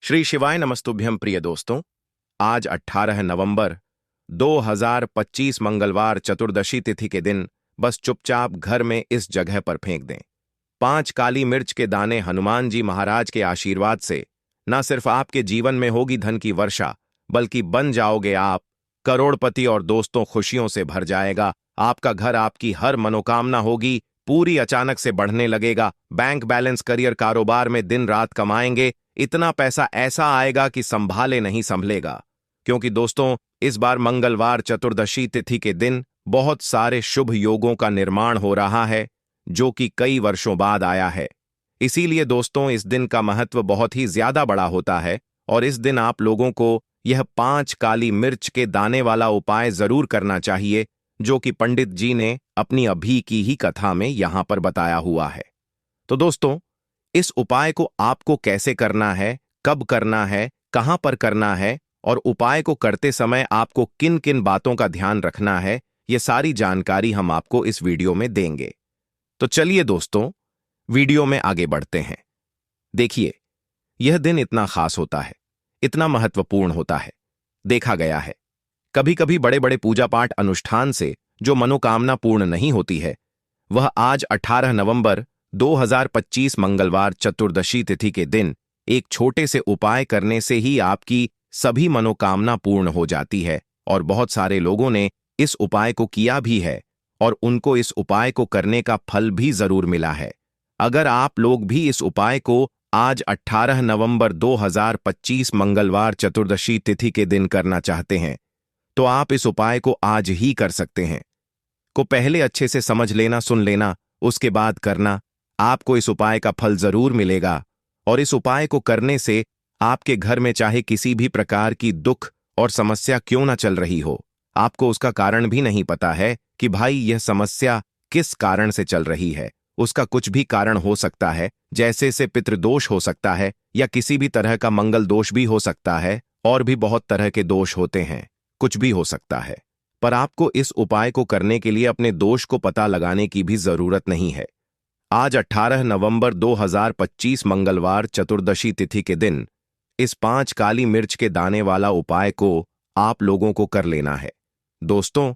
श्री शिवाय नमस्तुभ्यं प्रिय दोस्तों। आज 18 नवंबर 2025 मंगलवार चतुर्दशी तिथि के दिन बस चुपचाप घर में इस जगह पर फेंक दें 5 काली मिर्च के दाने। हनुमान जी महाराज के आशीर्वाद से न सिर्फ आपके जीवन में होगी धन की वर्षा, बल्कि बन जाओगे आप करोड़पति और दोस्तों खुशियों से भर जाएगा। आपका घर, आपकी हर मनोकामना होगी पूरी, अचानक से बढ़ने लगेगा। बैंक बैलेंस, करियर, कारोबार में दिन रात कमाएंगे। इतना पैसा ऐसा आएगा कि संभाले नहीं संभलेगा। क्योंकि दोस्तों, इस बार मंगलवार चतुर्दशी तिथि के दिन बहुत सारे शुभ योगों का निर्माण हो रहा है, जो कि कई वर्षों बाद आया है। इसीलिए दोस्तों, इस दिन का महत्व बहुत ही ज्यादा बड़ा होता है और इस दिन आप लोगों को यह 5 काली मिर्च के दाने वाला उपाय जरूर करना चाहिए, जो कि पंडित जी ने अपनी अभी की ही कथा में यहां पर बताया हुआ है। तो दोस्तों, इस उपाय को आपको कैसे करना है, कब करना है, कहां पर करना है और उपाय को करते समय आपको किन किन बातों का ध्यान रखना है, ये सारी जानकारी हम आपको इस वीडियो में देंगे। तो चलिए दोस्तों, वीडियो में आगे बढ़ते हैं। देखिए, यह दिन इतना खास होता है, इतना महत्वपूर्ण होता है। देखा गया है कभी कभी बड़े बड़े पूजा पाठ अनुष्ठान से जो मनोकामना पूर्ण नहीं होती है, वह आज 18 नवंबर 2025 मंगलवार चतुर्दशी तिथि के दिन एक छोटे से उपाय करने से ही आपकी सभी मनोकामना पूर्ण हो जाती है। और बहुत सारे लोगों ने इस उपाय को किया भी है और उनको इस उपाय को करने का फल भी जरूर मिला है। अगर आप लोग भी इस उपाय को आज 18 नवंबर 2025 मंगलवार चतुर्दशी तिथि के दिन करना चाहते हैं, तो आप इस उपाय को आज ही कर सकते हैं। को पहले अच्छे से समझ लेना, सुन लेना, उसके बाद करना। आपको इस उपाय का फल जरूर मिलेगा और इस उपाय को करने से आपके घर में चाहे किसी भी प्रकार की दुख और समस्या क्यों ना चल रही हो, आपको उसका कारण भी नहीं पता है कि भाई यह समस्या किस कारण से चल रही है। उसका कुछ भी कारण हो सकता है, जैसे से पितृदोष हो सकता है या किसी भी तरह का मंगल दोष भी हो सकता है, और भी बहुत तरह के दोष होते हैं, कुछ भी हो सकता है। पर आपको इस उपाय को करने के लिए अपने दोष को पता लगाने की भी जरूरत नहीं है। आज 18 नवंबर 2025 मंगलवार चतुर्दशी तिथि के दिन इस 5 काली मिर्च के दाने वाला उपाय को आप लोगों को कर लेना है। दोस्तों,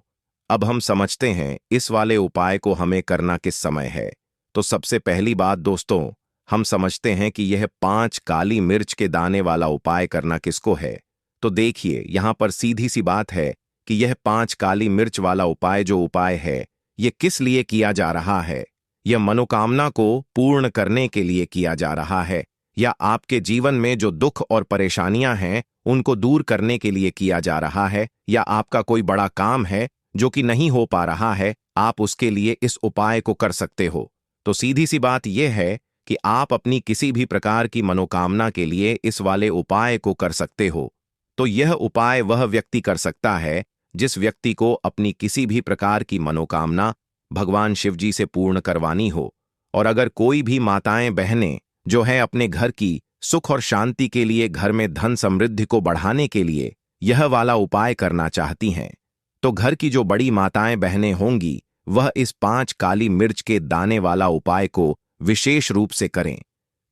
अब हम समझते हैं इस वाले उपाय को हमें करना किस समय है। तो सबसे पहली बात दोस्तों, हम समझते हैं कि यह 5 काली मिर्च के दाने वाला उपाय करना किसको है। तो देखिए, यहां पर सीधी सी बात है कि यह 5 काली मिर्च वाला उपाय जो उपाय है, यह किस लिए किया जा रहा है। यह मनोकामना को पूर्ण करने के लिए किया जा रहा है, या आपके जीवन में जो दुख और परेशानियां हैं उनको दूर करने के लिए किया जा रहा है, या आपका कोई बड़ा काम है जो कि नहीं हो पा रहा है, आप उसके लिए इस उपाय को कर सकते हो। तो सीधी सी बात यह है कि आप अपनी किसी भी प्रकार की मनोकामना के लिए इस वाले उपाय को कर सकते हो। तो यह उपाय वह व्यक्ति कर सकता है जिस व्यक्ति को अपनी किसी भी प्रकार की मनोकामना भगवान शिव जी से पूर्ण करवानी हो। और अगर कोई भी माताएं बहनें जो है अपने घर की सुख और शांति के लिए, घर में धन समृद्धि को बढ़ाने के लिए यह वाला उपाय करना चाहती हैं, तो घर की जो बड़ी माताएं बहनें होंगी वह इस 5 काली मिर्च के दाने वाला उपाय को विशेष रूप से करें।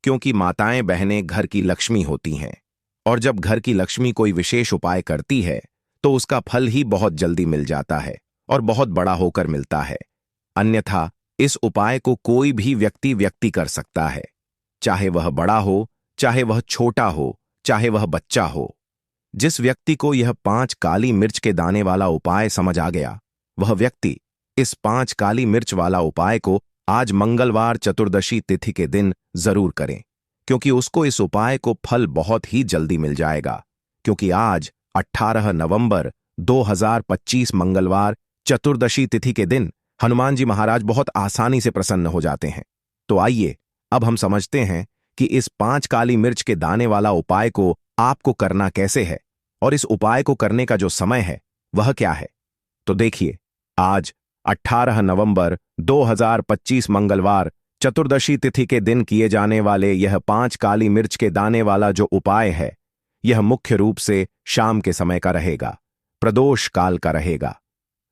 क्योंकि माताएं बहनें घर की लक्ष्मी होती हैं, और जब घर की लक्ष्मी कोई विशेष उपाय करती है तो उसका फल ही बहुत जल्दी मिल जाता है और बहुत बड़ा होकर मिलता है। अन्यथा इस उपाय को कोई भी व्यक्ति कर सकता है, चाहे वह बड़ा हो, चाहे वह छोटा हो, चाहे वह बच्चा हो। जिस व्यक्ति को यह 5 काली मिर्च के दाने वाला उपाय समझ आ गया, वह व्यक्ति इस 5 काली मिर्च वाला उपाय को आज मंगलवार चतुर्दशी तिथि के दिन जरूर करें, क्योंकि उसको इस उपाय को फल बहुत ही जल्दी मिल जाएगा। क्योंकि आज 18 नवंबर 2025 मंगलवार चतुर्दशी तिथि के दिन हनुमान जी महाराज बहुत आसानी से प्रसन्न हो जाते हैं। तो आइए अब हम समझते हैं कि इस 5 काली मिर्च के दाने वाला उपाय को आपको करना कैसे है और इस उपाय को करने का जो समय है वह क्या है। तो देखिए, आज 18 नवंबर 2025 मंगलवार चतुर्दशी तिथि के दिन किए जाने वाले यह 5 काली मिर्च के दाने वाला जो उपाय है, यह मुख्य रूप से शाम के समय का रहेगा, प्रदोष काल का रहेगा।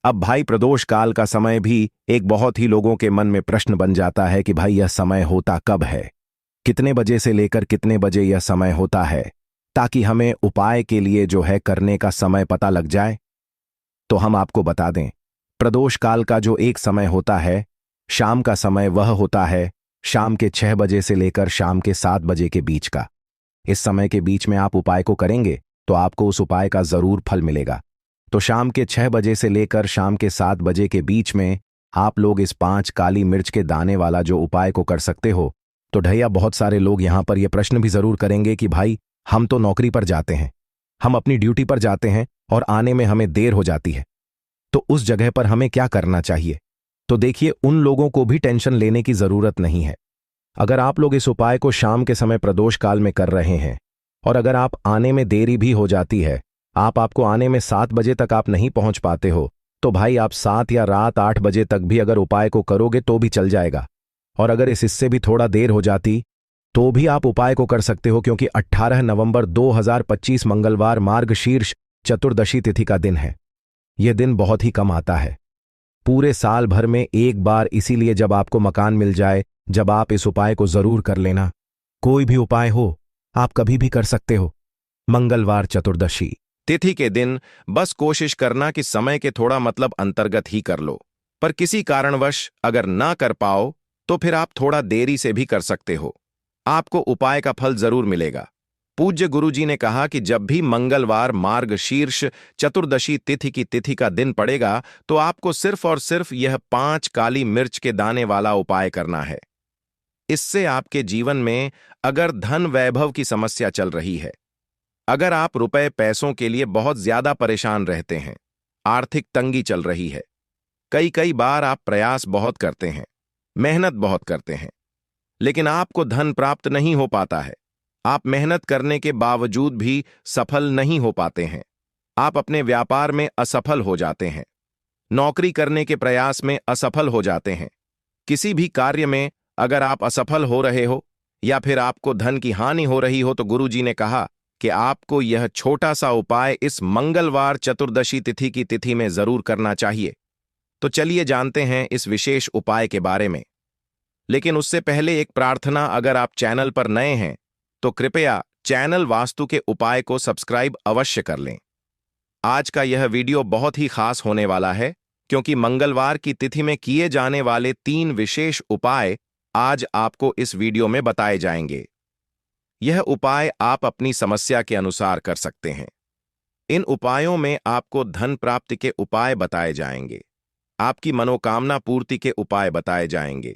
अब भाई, प्रदोष काल का समय भी एक बहुत ही लोगों के मन में प्रश्न बन जाता है कि भाई यह समय होता कब है, कितने बजे से लेकर कितने बजे यह समय होता है, ताकि हमें उपाय के लिए जो है करने का समय पता लग जाए। तो हम आपको बता दें, प्रदोष काल का जो एक समय होता है, शाम का समय, वह होता है शाम के 6 बजे से लेकर शाम के 7 बजे के बीच का। इस समय के बीच में आप उपाय को करेंगे तो आपको उस उपाय का जरूर फल मिलेगा। तो शाम के 6 बजे से लेकर शाम के 7 बजे के बीच में आप लोग इस 5 काली मिर्च के दाने वाला जो उपाय को कर सकते हो। तो ढैया बहुत सारे लोग यहां पर यह प्रश्न भी जरूर करेंगे कि भाई, हम तो नौकरी पर जाते हैं, हम अपनी ड्यूटी पर जाते हैं और आने में हमें देर हो जाती है, तो उस जगह पर हमें क्या करना चाहिए? तो देखिए, उन लोगों को भी टेंशन लेने की जरूरत नहीं है। अगर आप लोग इस उपाय को शाम के समय प्रदोष काल में कर रहे हैं और अगर आप आने में देरी भी हो जाती है, आपको आने में 7 बजे तक आप नहीं पहुंच पाते हो, तो भाई आप 7 या रात 8 बजे तक भी अगर उपाय को करोगे तो भी चल जाएगा। और अगर इससे भी थोड़ा देर हो जाती तो भी आप उपाय को कर सकते हो, क्योंकि 18 नवंबर 2025 मंगलवार मार्गशीर्ष चतुर्दशी तिथि का दिन है। यह दिन बहुत ही कम आता है, पूरे साल भर में एक बार, इसीलिए जब आपको मकान मिल जाए, जब आप इस उपाय को जरूर कर लेना। कोई भी उपाय हो, आप कभी भी कर सकते हो। मंगलवार चतुर्दशी तिथि के दिन बस कोशिश करना कि समय के थोड़ा मतलब अंतर्गत ही कर लो, पर किसी कारणवश अगर ना कर पाओ तो फिर आप थोड़ा देरी से भी कर सकते हो, आपको उपाय का फल जरूर मिलेगा। पूज्य गुरुजी ने कहा कि जब भी मंगलवार मार्गशीर्ष चतुर्दशी तिथि की तिथि का दिन पड़ेगा तो आपको सिर्फ और सिर्फ यह 5 काली मिर्च के दाने वाला उपाय करना है। इससे आपके जीवन में अगर धन वैभव की समस्या चल रही है, अगर आप रुपए पैसों के लिए बहुत ज्यादा परेशान रहते हैं, आर्थिक तंगी चल रही है, कई बार आप प्रयास बहुत करते हैं, मेहनत बहुत करते हैं, लेकिन आपको धन प्राप्त नहीं हो पाता है, आप मेहनत करने के बावजूद भी सफल नहीं हो पाते हैं, आप अपने व्यापार में असफल हो जाते हैं, नौकरी करने के प्रयास में असफल हो जाते हैं, किसी भी कार्य में अगर आप असफल हो रहे हो या फिर आपको धन की हानि हो रही हो, तो गुरुजी ने कहा कि आपको यह छोटा सा उपाय इस मंगलवार चतुर्दशी तिथि की तिथि में जरूर करना चाहिए। तो चलिए जानते हैं इस विशेष उपाय के बारे में। लेकिन उससे पहले एक प्रार्थना, अगर आप चैनल पर नए हैं तो कृपया चैनल वास्तु के उपाय को सब्सक्राइब अवश्य कर लें। आज का यह वीडियो बहुत ही खास होने वाला है, क्योंकि मंगलवार की तिथि में किए जाने वाले 3 विशेष उपाय आज आपको इस वीडियो में बताए जाएंगे। यह उपाय आप अपनी समस्या के अनुसार कर सकते हैं। इन उपायों में आपको धन प्राप्ति के उपाय बताए जाएंगे, आपकी मनोकामना पूर्ति के उपाय बताए जाएंगे,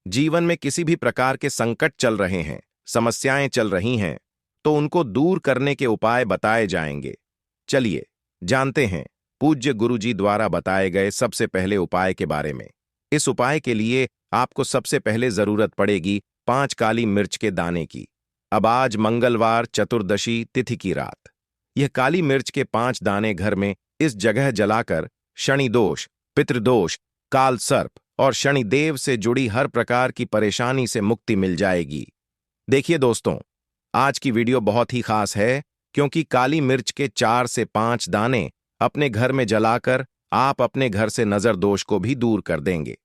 जीवन में किसी भी प्रकार के संकट चल रहे हैं, समस्याएं चल रही हैं, तो उनको दूर करने के उपाय बताए जाएंगे। चलिए जानते हैं पूज्य गुरुजी द्वारा बताए गए सबसे पहले उपाय के बारे में। इस उपाय के लिए आपको सबसे पहले जरूरत पड़ेगी 5 काली मिर्च के दाने की। अब आज मंगलवार चतुर्दशी तिथि की रात यह काली मिर्च के 5 दाने घर में इस जगह जलाकर शनि दोष, पितृदोष, काल सर्प और शनिदेव से जुड़ी हर प्रकार की परेशानी से मुक्ति मिल जाएगी। देखिए दोस्तों, आज की वीडियो बहुत ही खास है, क्योंकि काली मिर्च के 4 से 5 दाने अपने घर में जलाकर आप अपने घर से नजर दोष को भी दूर कर देंगे।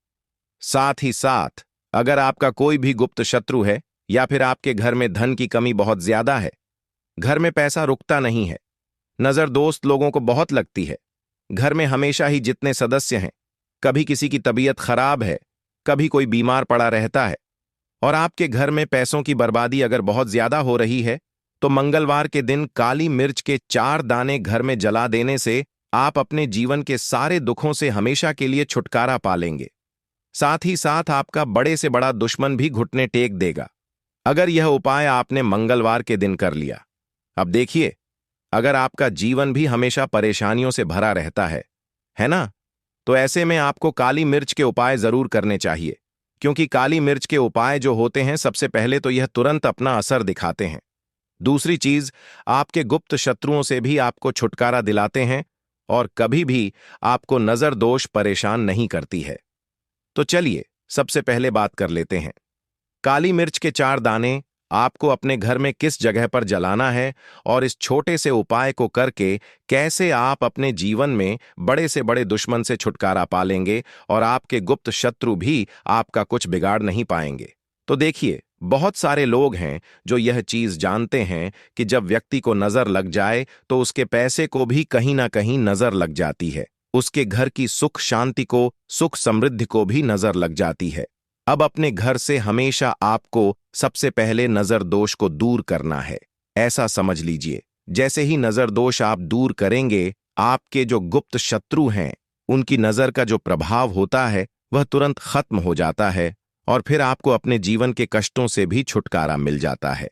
साथ ही साथ अगर आपका कोई भी गुप्त शत्रु है या फिर आपके घर में धन की कमी बहुत ज्यादा है, घर में पैसा रुकता नहीं है, नजर दोस्त लोगों को बहुत लगती है, घर में हमेशा ही जितने सदस्य हैं, कभी किसी की तबीयत खराब है, कभी कोई बीमार पड़ा रहता है, और आपके घर में पैसों की बर्बादी अगर बहुत ज्यादा हो रही है, तो मंगलवार के दिन काली मिर्च के 4 दाने घर में जला देने से आप अपने जीवन के सारे दुखों से हमेशा के लिए छुटकारा पा लेंगे। साथ ही साथ आपका बड़े से बड़ा दुश्मन भी घुटने टेक देगा, अगर यह उपाय आपने मंगलवार के दिन कर लिया। अब देखिए, अगर आपका जीवन भी हमेशा परेशानियों से भरा रहता है ना, तो ऐसे में आपको काली मिर्च के उपाय जरूर करने चाहिए, क्योंकि काली मिर्च के उपाय जो होते हैं, सबसे पहले तो यह तुरंत अपना असर दिखाते हैं। दूसरी चीज, आपके गुप्त शत्रुओं से भी आपको छुटकारा दिलाते हैं और कभी भी आपको नजर दोष परेशान नहीं करती है। तो चलिए सबसे पहले बात कर लेते हैं, काली मिर्च के 4 दाने आपको अपने घर में किस जगह पर जलाना है और इस छोटे से उपाय को करके कैसे आप अपने जीवन में बड़े से बड़े दुश्मन से छुटकारा पालेंगे और आपके गुप्त शत्रु भी आपका कुछ बिगाड़ नहीं पाएंगे। तो देखिए, बहुत सारे लोग हैं जो यह चीज जानते हैं कि जब व्यक्ति को नजर लग जाए तो उसके पैसे को भी कहीं ना कहीं नजर लग जाती है, उसके घर की सुख शांति को, सुख समृद्धि को भी नजर लग जाती है। अब अपने घर से हमेशा आपको सबसे पहले नजर दोष को दूर करना है। ऐसा समझ लीजिए, जैसे ही नजर दोष आप दूर करेंगे, आपके जो गुप्त शत्रु हैं उनकी नजर का जो प्रभाव होता है वह तुरंत खत्म हो जाता है और फिर आपको अपने जीवन के कष्टों से भी छुटकारा मिल जाता है।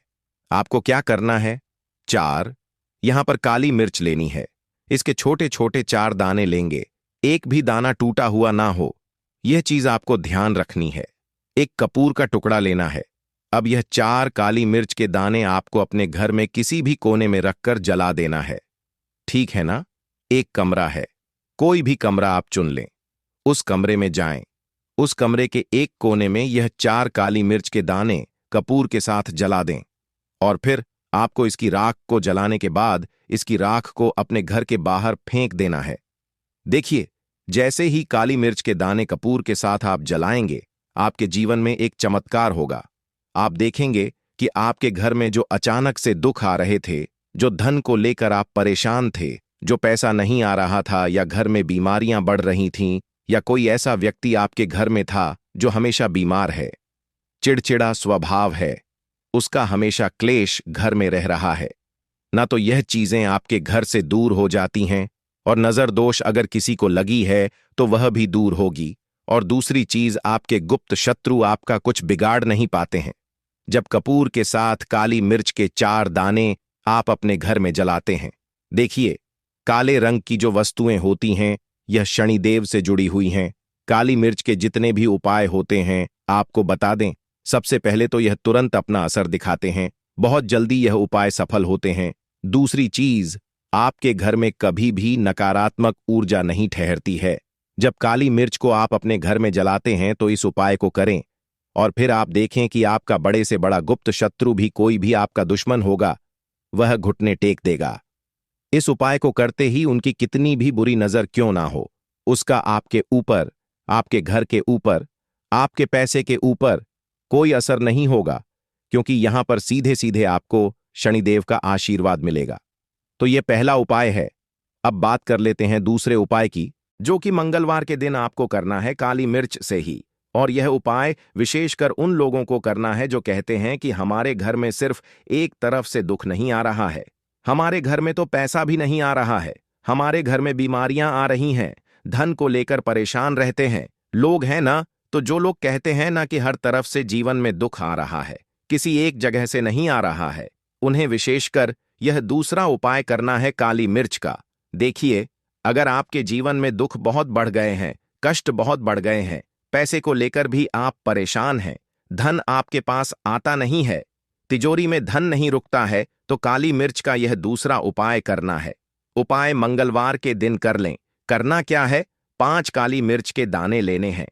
आपको क्या करना है? 4 यहां पर काली मिर्च लेनी है। इसके छोटे छोटे 4 दाने लेंगे, एक भी दाना टूटा हुआ ना हो, यह चीज आपको ध्यान रखनी है। एक कपूर का टुकड़ा लेना है। अब यह 4 काली मिर्च के दाने आपको अपने घर में किसी भी कोने में रखकर जला देना है। ठीक है ना? एक कमरा है, कोई भी कमरा आप चुन लें, उस कमरे में जाएं। उस कमरे के एक कोने में यह 4 काली मिर्च के दाने कपूर के साथ जला दें और फिर आपको इसकी राख को जलाने के बाद इसकी राख को अपने घर के बाहर फेंक देना है। देखिए, जैसे ही काली मिर्च के दाने कपूर के साथ आप जलाएंगे, आपके जीवन में एक चमत्कार होगा। आप देखेंगे कि आपके घर में जो अचानक से दुख आ रहे थे, जो धन को लेकर आप परेशान थे, जो पैसा नहीं आ रहा था या घर में बीमारियां बढ़ रही थीं, या कोई ऐसा व्यक्ति आपके घर में था जो हमेशा बीमार है, चिड़चिड़ा स्वभाव है, उसका हमेशा क्लेश घर में रह रहा है, ना तो यह चीजें आपके घर से दूर हो जाती हैं और नजर दोष अगर किसी को लगी है तो वह भी दूर होगी। और दूसरी चीज, आपके गुप्त शत्रु आपका कुछ बिगाड़ नहीं पाते हैं। जब कपूर के साथ काली मिर्च के 4 दाने आप अपने घर में जलाते हैं, देखिए, काले रंग की जो वस्तुएं होती हैं यह शनिदेव से जुड़ी हुई हैं। काली मिर्च के जितने भी उपाय होते हैं आपको बता दें, सबसे पहले तो यह तुरंत अपना असर दिखाते हैं, बहुत जल्दी यह उपाय सफल होते हैं। दूसरी चीज, आपके घर में कभी भी नकारात्मक ऊर्जा नहीं ठहरती है। जब काली मिर्च को आप अपने घर में जलाते हैं तो इस उपाय को करें और फिर आप देखें कि आपका बड़े से बड़ा गुप्त शत्रु भी, कोई भी आपका दुश्मन होगा, वह घुटने टेक देगा। इस उपाय को करते ही उनकी कितनी भी बुरी नजर क्यों ना हो, उसका आपके ऊपर, आपके घर के ऊपर, आपके पैसे के ऊपर कोई असर नहीं होगा, क्योंकि यहां पर सीधे सीधे आपको शनिदेव का आशीर्वाद मिलेगा। तो यह पहला उपाय है। अब बात कर लेते हैं दूसरे उपाय की, जो कि मंगलवार के दिन आपको करना है काली मिर्च से ही। और यह उपाय विशेषकर उन लोगों को करना है जो कहते हैं कि हमारे घर में सिर्फ एक तरफ से दुख नहीं आ रहा है, हमारे घर में तो पैसा भी नहीं आ रहा है, हमारे घर में बीमारियां आ रही हैं, धन को लेकर परेशान रहते हैं। लोग हैं ना, तो जो लोग कहते हैं ना कि हर तरफ से जीवन में दुख आ रहा है, किसी एक जगह से नहीं आ रहा है, उन्हें विशेषकर यह दूसरा उपाय करना है काली मिर्च का। देखिए, अगर आपके जीवन में दुख बहुत बढ़ गए हैं, कष्ट बहुत बढ़ गए हैं, पैसे को लेकर भी आप परेशान हैं, धन आपके पास आता नहीं है, तिजोरी में धन नहीं रुकता है, तो काली मिर्च का यह दूसरा उपाय करना है। उपाय मंगलवार के दिन कर लें। करना क्या है? 5 काली मिर्च के दाने लेने हैं।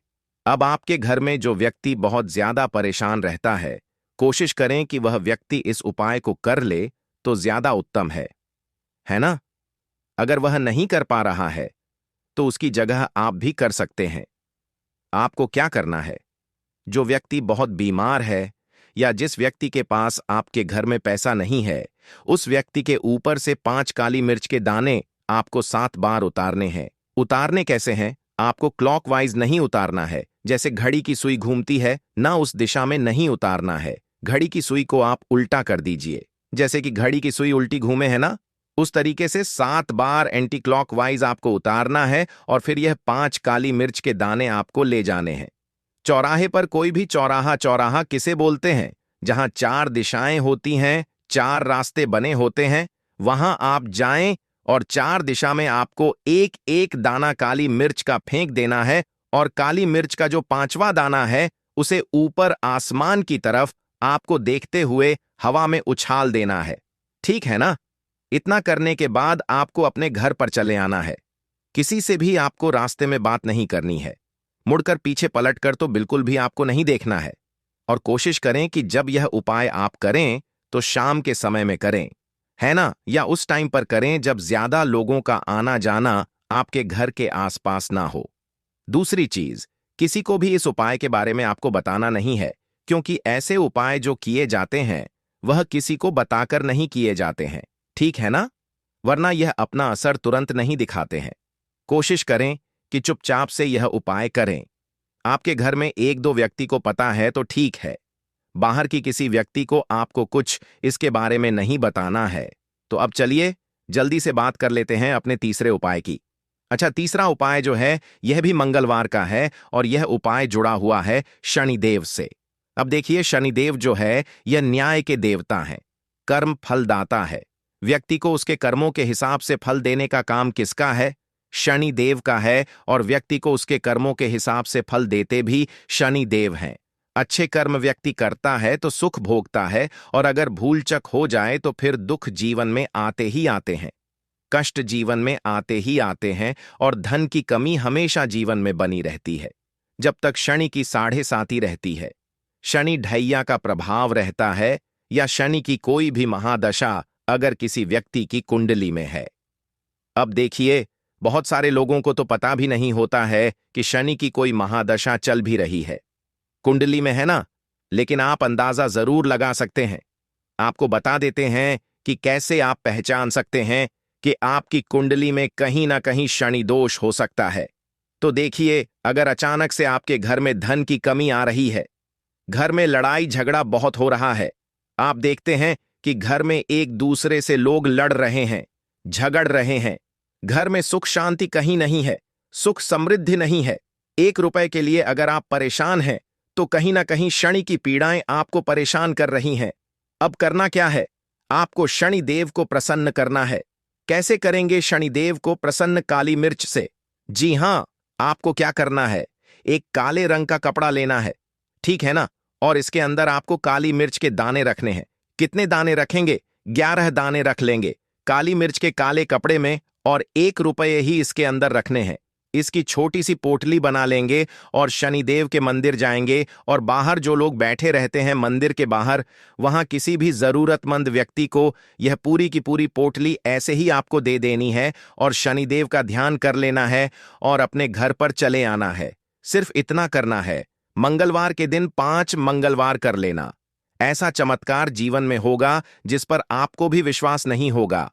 अब आपके घर में जो व्यक्ति बहुत ज्यादा परेशान रहता है, कोशिश करें कि वह व्यक्ति इस उपाय को कर ले तो ज्यादा उत्तम है ना? अगर वह नहीं कर पा रहा है तो उसकी जगह आप भी कर सकते हैं। आपको क्या करना है? जो व्यक्ति बहुत बीमार है या जिस व्यक्ति के पास आपके घर में पैसा नहीं है, उस व्यक्ति के ऊपर से 5 काली मिर्च के दाने आपको 7 बार उतारने हैं। उतारने कैसे हैं? आपको क्लॉकवाइज नहीं उतारना है, जैसे घड़ी की सुई घूमती है ना, उस दिशा में नहीं उतारना है। घड़ी की सुई को आप उल्टा कर दीजिए, जैसे कि घड़ी की सुई उल्टी घूमे है ना, उस तरीके से 7 बार एंटी क्लॉकवाइज आपको उतारना है और फिर यह 5 काली मिर्च के दाने आपको ले जाने हैं। चौराहे पर, कोई भी चौराहा किसे बोलते हैं? जहां 4 दिशाएं होती हैं, 4 रास्ते बने होते हैं, वहां आप जाएं और 4 दिशा में आपको एक एक दाना काली मिर्च का फेंक देना है और काली मिर्च का जो 5वां दाना है उसे ऊपर आसमान की तरफ आपको देखते हुए हवा में उछाल देना है। ठीक है ना? इतना करने के बाद आपको अपने घर पर चले आना है। किसी से भी आपको रास्ते में बात नहीं करनी है, मुड़कर पीछे पलटकर तो बिल्कुल भी आपको नहीं देखना है। और कोशिश करें कि जब यह उपाय आप करें तो शाम के समय में करें, है ना, या उस टाइम पर करें जब ज्यादा लोगों का आना जाना आपके घर के आसपास ना हो। दूसरी चीज, किसी को भी इस उपाय के बारे में आपको बताना नहीं है, क्योंकि ऐसे उपाय जो किए जाते हैं वह किसी को बताकर नहीं किए जाते हैं, ठीक है ना? वरना यह अपना असर तुरंत नहीं दिखाते हैं। कोशिश करें कि चुपचाप से यह उपाय करें। आपके घर में एक दो व्यक्ति को पता है तो ठीक है, बाहर की किसी व्यक्ति को आपको कुछ इसके बारे में नहीं बताना है। तो अब चलिए जल्दी से बात कर लेते हैं अपने तीसरे उपाय की। अच्छा, तीसरा उपाय जो है यह भी मंगलवार का है और यह उपाय जुड़ा हुआ है शनिदेव से। अब देखिए, शनिदेव जो है यह न्याय के देवता हैं, कर्म फलदाता है। व्यक्ति को उसके कर्मों के हिसाब से फल देने का काम किसका है? शनिदेव का है। और व्यक्ति को उसके कर्मों के हिसाब से फल देते भी शनिदेव हैं। अच्छे कर्म व्यक्ति करता है तो सुख भोगता है, और अगर भूलचक हो जाए तो फिर दुख जीवन में आते ही आते हैं, कष्ट जीवन में आते ही आते हैं, और धन की कमी हमेशा जीवन में बनी रहती है जब तक शनि की साढ़े साती रहती है। शनि ढैया का प्रभाव रहता है, या शनि की कोई भी महादशा अगर किसी व्यक्ति की कुंडली में है। अब देखिए, बहुत सारे लोगों को तो पता भी नहीं होता है कि शनि की कोई महादशा चल भी रही है, कुंडली में है ना, लेकिन आप अंदाजा जरूर लगा सकते हैं। आपको बता देते हैं कि कैसे आप पहचान सकते हैं कि आपकी कुंडली में कहीं ना कहीं शनि दोष हो सकता है। तो देखिए, अगर अचानक से आपके घर में धन की कमी आ रही है, घर में लड़ाई झगड़ा बहुत हो रहा है, आप देखते हैं कि घर में एक दूसरे से लोग लड़ रहे हैं, झगड़ रहे हैं, घर में सुख शांति कहीं नहीं है, सुख समृद्धि नहीं है, 1 रुपए के लिए अगर आप परेशान हैं तो कहीं ना कहीं शनि की पीड़ाएं आपको परेशान कर रही हैं। अब करना क्या है? आपको शनिदेव को प्रसन्न करना है। कैसे करेंगे शनिदेव को प्रसन्न? काली मिर्च से। जी हां, आपको क्या करना है, एक काले रंग का कपड़ा लेना है, ठीक है ना, और इसके अंदर आपको काली मिर्च के दाने रखने हैं। कितने दाने रखेंगे? 11 दाने रख लेंगे काली मिर्च के काले कपड़े में, और 1 रुपये ही इसके अंदर रखने हैं। इसकी छोटी सी पोटली बना लेंगे और शनिदेव के मंदिर जाएंगे, और बाहर जो लोग बैठे रहते हैं मंदिर के बाहर, वहां किसी भी जरूरतमंद व्यक्ति को यह पूरी की पूरी पोटली ऐसे ही आपको दे देनी है, और शनिदेव का ध्यान कर लेना है और अपने घर पर चले आना है। सिर्फ इतना करना है। मंगलवार के दिन 5 मंगलवार कर लेना। ऐसा चमत्कार जीवन में होगा जिस पर आपको भी विश्वास नहीं होगा,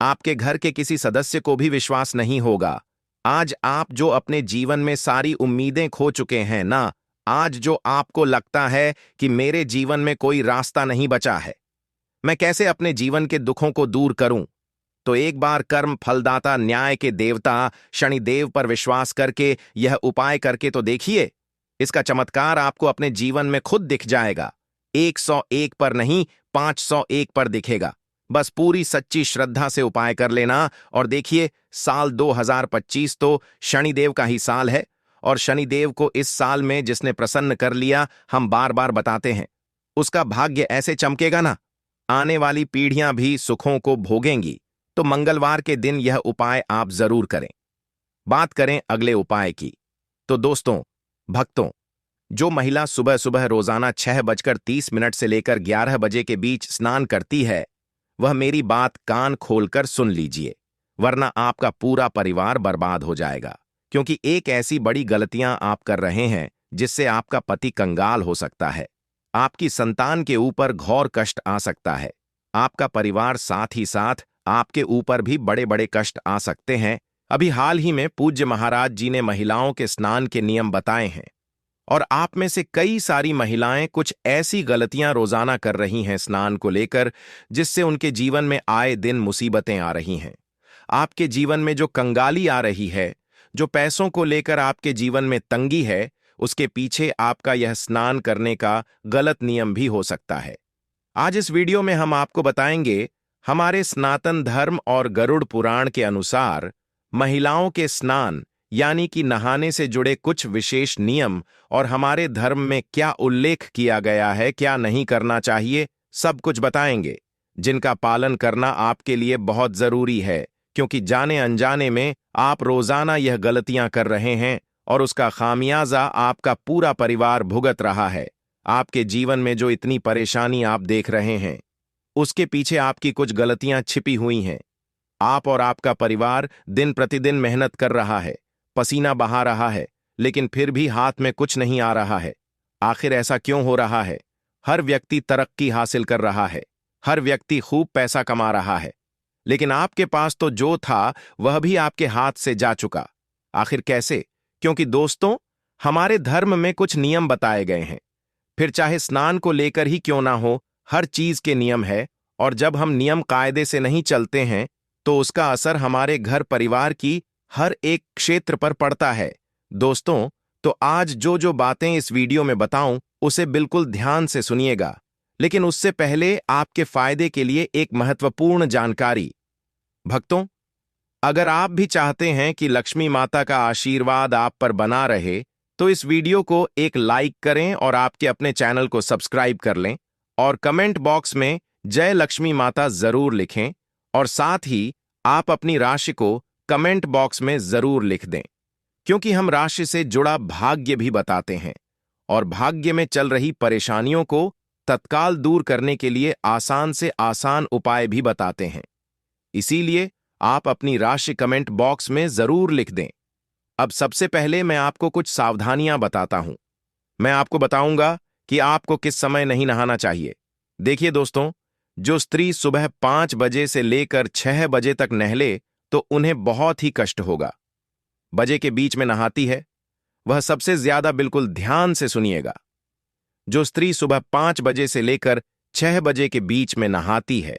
आपके घर के किसी सदस्य को भी विश्वास नहीं होगा। आज आप जो अपने जीवन में सारी उम्मीदें खो चुके हैं ना, आज जो आपको लगता है कि मेरे जीवन में कोई रास्ता नहीं बचा है, मैं कैसे अपने जीवन के दुखों को दूर करूं, तो एक बार कर्म फलदाता न्याय के देवता शनिदेव पर विश्वास करके यह उपाय करके तो देखिए। इसका चमत्कार आपको अपने जीवन में खुद दिख जाएगा। 101 पर नहीं, 501 पर दिखेगा। बस पूरी सच्ची श्रद्धा से उपाय कर लेना, और देखिए, साल 2025 तो शनिदेव का ही साल है, और शनिदेव को इस साल में जिसने प्रसन्न कर लिया, हम बार बार बताते हैं, उसका भाग्य ऐसे चमकेगा ना, आने वाली पीढ़ियां भी सुखों को भोगेंगी। तो मंगलवार के दिन यह उपाय आप जरूर करें। बात करें अगले उपाय की, तो दोस्तों, भक्तों, जो महिला सुबह सुबह रोजाना 6:30 से लेकर 11 बजे के बीच स्नान करती है, वह मेरी बात कान खोलकर सुन लीजिए, वरना आपका पूरा परिवार बर्बाद हो जाएगा। क्योंकि एक ऐसी बड़ी गलतियां आप कर रहे हैं जिससे आपका पति कंगाल हो सकता है, आपकी संतान के ऊपर घोर कष्ट आ सकता है, आपका परिवार, साथ ही साथ आपके ऊपर भी बड़े बड़े कष्ट आ सकते हैं। अभी हाल ही में पूज्य महाराज जी ने महिलाओं के स्नान के नियम बताए हैं, और आप में से कई सारी महिलाएं कुछ ऐसी गलतियां रोजाना कर रही हैं स्नान को लेकर, जिससे उनके जीवन में आए दिन मुसीबतें आ रही हैं। आपके जीवन में जो कंगाली आ रही है, जो पैसों को लेकर आपके जीवन में तंगी है, उसके पीछे आपका यह स्नान करने का गलत नियम भी हो सकता है। आज इस वीडियो में हम आपको बताएंगे, हमारे सनातन धर्म और गरुड़ पुराण के अनुसार महिलाओं के स्नान यानी कि नहाने से जुड़े कुछ विशेष नियम, और हमारे धर्म में क्या उल्लेख किया गया है, क्या नहीं करना चाहिए, सब कुछ बताएंगे, जिनका पालन करना आपके लिए बहुत जरूरी है। क्योंकि जाने अनजाने में आप रोजाना यह गलतियां कर रहे हैं, और उसका खामियाजा आपका पूरा परिवार भुगत रहा है। आपके जीवन में जो इतनी परेशानी आप देख रहे हैं, उसके पीछे आपकी कुछ गलतियां छिपी हुई हैं। आप और आपका परिवार दिन प्रतिदिन मेहनत कर रहा है, पसीना बहा रहा है, लेकिन फिर भी हाथ में कुछ नहीं आ रहा है। आखिर ऐसा क्यों हो रहा है? हर व्यक्ति तरक्की हासिल कर रहा है, हर व्यक्ति खूब पैसा कमा रहा है, लेकिन आपके पास तो जो था वह भी आपके हाथ से जा चुका। आखिर कैसे? क्योंकि दोस्तों, हमारे धर्म में कुछ नियम बताए गए हैं। फिर चाहे स्नान को लेकर ही क्यों ना हो, हर चीज के नियम है, और जब हम नियम कायदे से नहीं चलते हैं तो उसका असर हमारे घर परिवार की हर एक क्षेत्र पर पड़ता है। दोस्तों, तो आज जो जो बातें इस वीडियो में बताऊं उसे बिल्कुल ध्यान से सुनिएगा, लेकिन उससे पहले आपके फायदे के लिए एक महत्वपूर्ण जानकारी। भक्तों, अगर आप भी चाहते हैं कि लक्ष्मी माता का आशीर्वाद आप पर बना रहे, तो इस वीडियो को एक लाइक करें और आपके अपने चैनल को सब्सक्राइब कर लें और कमेंट बॉक्स में जय लक्ष्मी माता जरूर लिखें, और साथ ही आप अपनी राशि को कमेंट बॉक्स में जरूर लिख दें, क्योंकि हम राशि से जुड़ा भाग्य भी बताते हैं और भाग्य में चल रही परेशानियों को तत्काल दूर करने के लिए आसान से आसान उपाय भी बताते हैं। इसीलिए आप अपनी राशि कमेंट बॉक्स में जरूर लिख दें। अब सबसे पहले मैं आपको कुछ सावधानियां बताता हूं। मैं आपको बताऊंगा कि आपको किस समय नहीं नहाना चाहिए। देखिए दोस्तों, जो स्त्री सुबह 5 बजे से लेकर 6 बजे तक नहले तो उन्हें बहुत ही कष्ट होगा। बजे के बीच में नहाती है, वह सबसे ज्यादा बिल्कुल ध्यान से सुनिएगा। जो स्त्री सुबह 5 बजे से लेकर 6 बजे के बीच में नहाती है